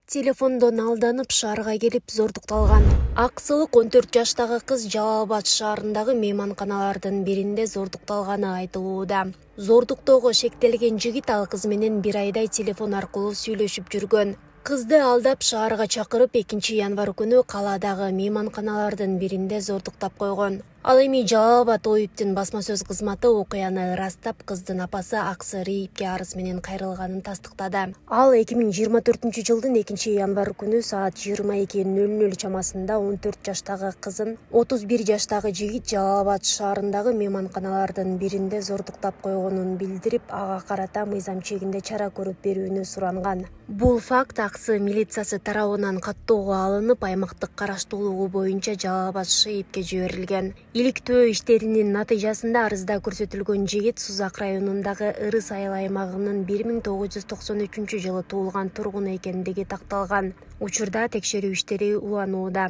Телефондон алданып шаарга келип зордукталган. Аксылык 14 жаштагы кыз Жалал Абад шаарындагы мейманканалардын биринде зордукталганы айтылууда. Зордуктоого шектелген жигит ал кыз менен 1 айдай телефон аркылуу сүйлөшүп жүргөн. Кызды алдап шаарга чакырып 2 январь күнү калаадагы мейманканалардын биринде зордуктап койгон. Ал эми Жалал Абад ОИБтин басма сөз кызматы окуяны ырастап, кыздын апасы Аксыр ИИБке арыз менен кайрылганын тастыктады. Ал 2024 жылдын 2 январь күнү саат 22:00 чамасында 14 жаштагы кызын 31 жаштагы жигит Жалал Абад шаарындагы мейманканалардын биринде зордуктап койгонун билдирип, ага карата мыйзам чегинде чара көрүп берүүнү суранган. Бул факт Аксы милициясы тарабынан каттоого алынып, аймактык караштуулугу боюнча Жалал Абад ШИИБке жиберилген. Иликтөө иштеринин натыйжасында арызда көрсөтүлгөн жигит Сузак районундагы Ырыс айыл аймагынын 1993 жылы туулган тургун экендиги такталган. Учурда текшерүү иштери уланууда.